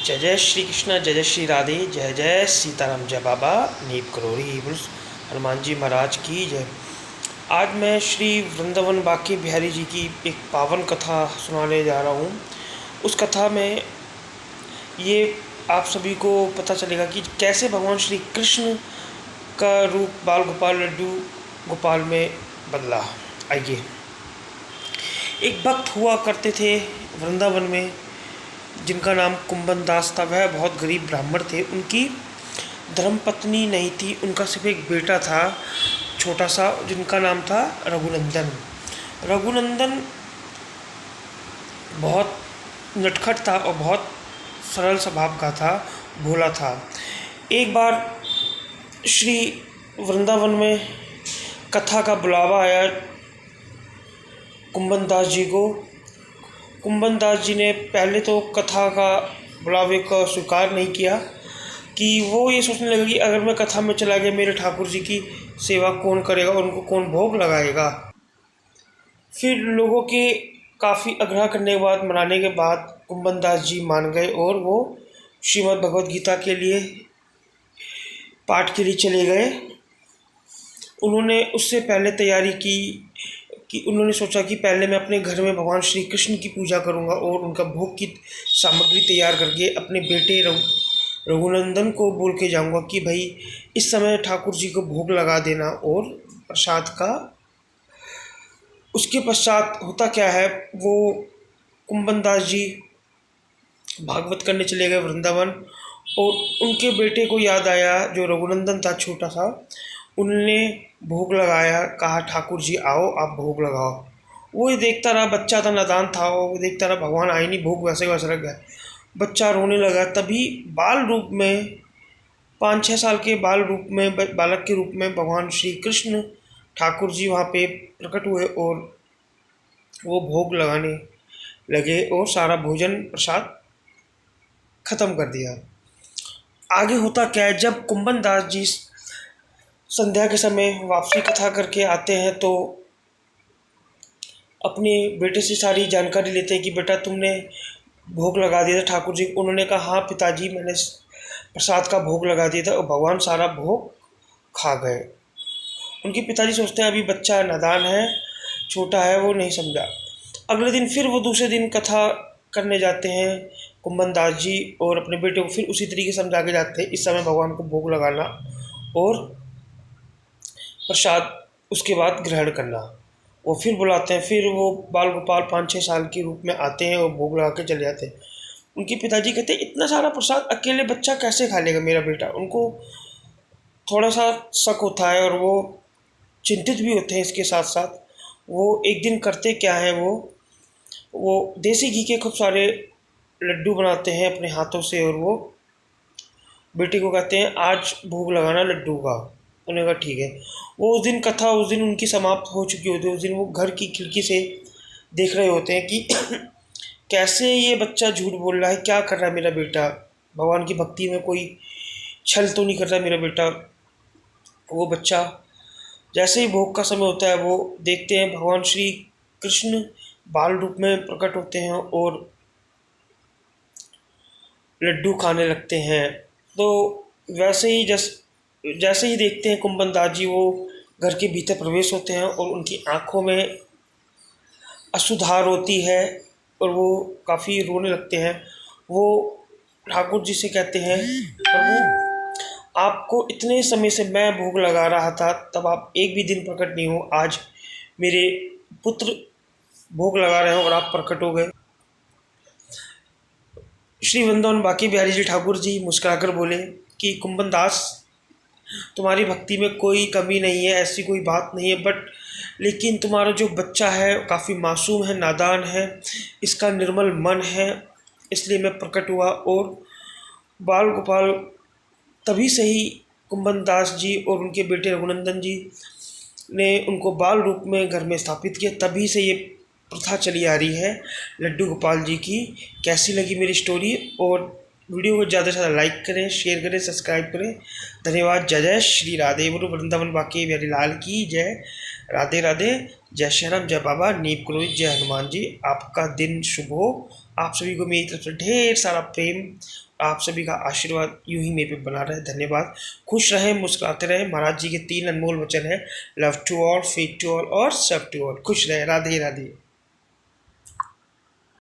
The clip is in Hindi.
जय जय श्री कृष्ण, जय जय श्री राधे, जय जय सीताराम, जय बाबा नीप करोड़ी बोल हनुमान जी महाराज की जय। आज मैं श्री वृंदावन बांके बिहारी जी की एक पावन कथा सुनाने जा रहा हूँ। उस कथा में ये आप सभी को पता चलेगा कि कैसे भगवान श्री कृष्ण का रूप बाल गोपाल लड्डू गोपाल में बदला। आइए, एक भक्त हुआ करते थे वृंदावन में जिनका नाम कुंभन दास था। वह बहुत गरीब ब्राह्मण थे। उनकी धर्मपत्नी नहीं थी, उनका सिर्फ एक बेटा था छोटा सा, जिनका नाम था रघुनंदन। रघुनंदन बहुत नटखट था और बहुत सरल स्वभाव का था, भोला था। एक बार श्री वृंदावन में कथा का बुलावा आया कुंभन दास जी को। कुंभन दास जी ने पहले तो कथा का बुलावे का स्वीकार नहीं किया कि वो ये सोचने लगे कि अगर मैं कथा में चला गया मेरे ठाकुर जी की सेवा कौन करेगा और उनको कौन भोग लगाएगा। फिर लोगों के काफ़ी आग्रह करने के बाद, मनाने के बाद कुंभन दास जी मान गए और वो श्रीमद् भगवद गीता के लिए पाठ के लिए चले गए। उन्होंने उससे पहले तैयारी की कि उन्होंने सोचा कि पहले मैं अपने घर में भगवान श्री कृष्ण की पूजा करूंगा और उनका भोग की सामग्री तैयार करके अपने बेटे रघुनंदन को बोल के जाऊंगा कि भाई इस समय ठाकुर जी को भोग लगा देना और प्रसाद का। उसके पश्चात होता क्या है, वो कुंभन दास जी भागवत करने चले गए वृंदावन और उनके बेटे को याद आया जो रघुनंदन था छोटा सा। उनने भोग लगाया, कहा ठाकुर जी आओ आप भोग लगाओ। वो ये देखता रहा, बच्चा था, नादान था, वो देखता रहा, भगवान आए नहीं, भोग वैसे वैसे रख गया। बच्चा रोने लगा। तभी बाल रूप में 5-6 साल के बालक के रूप में भगवान श्री कृष्ण ठाकुर जी वहाँ पे प्रकट हुए और वो भोग लगाने लगे और सारा भोजन प्रसाद खत्म कर दिया। आगे होता क्या है, जब कुंभन दास जी संध्या के समय वापसी कथा करके आते हैं तो अपने बेटे से सारी जानकारी लेते हैं कि बेटा तुमने भोग लगा दिया था ठाकुर जी। उन्होंने कहा हाँ पिताजी, मैंने प्रसाद का भोग लगा दिया था और भगवान सारा भोग खा गए। उनके पिताजी सोचते हैं अभी बच्चा नादान है, छोटा है, वो नहीं समझा। अगले दिन फिर वो दूसरे दिन कथा करने जाते हैं कुंभन दास जी और अपने बेटे को फिर उसी तरीके से समझा के जाते हैं इस समय भगवान को भोग लगाना और प्रसाद उसके बाद ग्रहण करना। वो फिर बुलाते हैं, फिर वो बाल गोपाल 5-6 साल के रूप में आते हैं और भोग लगा के चले जाते हैं। उनके पिताजी कहते हैं इतना सारा प्रसाद अकेले बच्चा कैसे खा लेगा मेरा बेटा। उनको थोड़ा सा शक होता है और वो चिंतित भी होते हैं। इसके साथ साथ वो एक दिन करते क्या है, वो देसी घी के खूब सारे लड्डू बनाते हैं अपने हाथों से और वो बेटे को कहते हैं आज भोग लगाना लड्डू का। उन्होंने कहा ठीक है। वो उस दिन उनकी समाप्त हो चुकी होती है। उस दिन वो घर की खिड़की से देख रहे होते हैं कि कैसे ये बच्चा झूठ बोल रहा है, क्या कर रहा है मेरा बेटा, भगवान की भक्ति में कोई छल तो नहीं कर रहा मेरा बेटा। वो बच्चा जैसे ही भोग का समय होता है वो देखते हैं भगवान श्री कृष्ण बाल रूप में प्रकट होते हैं और लड्डू खाने लगते हैं। तो वैसे ही जैसे ही देखते हैं कुंभन दास जी वो घर के भीतर प्रवेश होते हैं और उनकी आंखों में अश्रुधार होती है और वो काफ़ी रोने लगते हैं। वो ठाकुर जी से कहते हैं प्रभु आपको इतने समय से मैं भोग लगा रहा था, तब आप एक भी दिन प्रकट नहीं हो। आज मेरे पुत्र भोग लगा रहे हो और आप प्रकट हो गए। श्री वृंदावन बांके बिहारी जी ठाकुर जी मुस्कुराकर बोले कि कुंभन दास तुम्हारी भक्ति में कोई कमी नहीं है, ऐसी कोई बात नहीं है, बट लेकिन तुम्हारा जो बच्चा है काफ़ी मासूम है, नादान है, इसका निर्मल मन है, इसलिए मैं प्रकट हुआ। और बाल गोपाल तभी से ही कुंभन दास जी और उनके बेटे रघुनंदन जी ने उनको बाल रूप में घर में स्थापित किया। तभी से ये प्रथा चली आ रही है लड्डू गोपाल जी की। कैसी लगी मेरी स्टोरी? और वीडियो को ज़्यादा से ज़्यादा लाइक करें, शेयर करें, सब्सक्राइब करें। धन्यवाद। जय जय श्री राधे बोलो वृंदावन बांके बिहारी लाल की जय। राधे राधे। जय श्री राम, जय बाबा नीप करोड़ी, जय हनुमान जी। आपका दिन शुभ हो। आप सभी को मेरी तरफ से ढेर सारा प्रेम, आप सभी का आशीर्वाद यूं ही मेरे पे बना रहे। धन्यवाद। खुश रहें, मुस्कुराते रहें। महाराज जी के 3 अनमोल वचन है, love to all, faith to all और सर्व टू ऑल। खुश रहें। राधे राधे।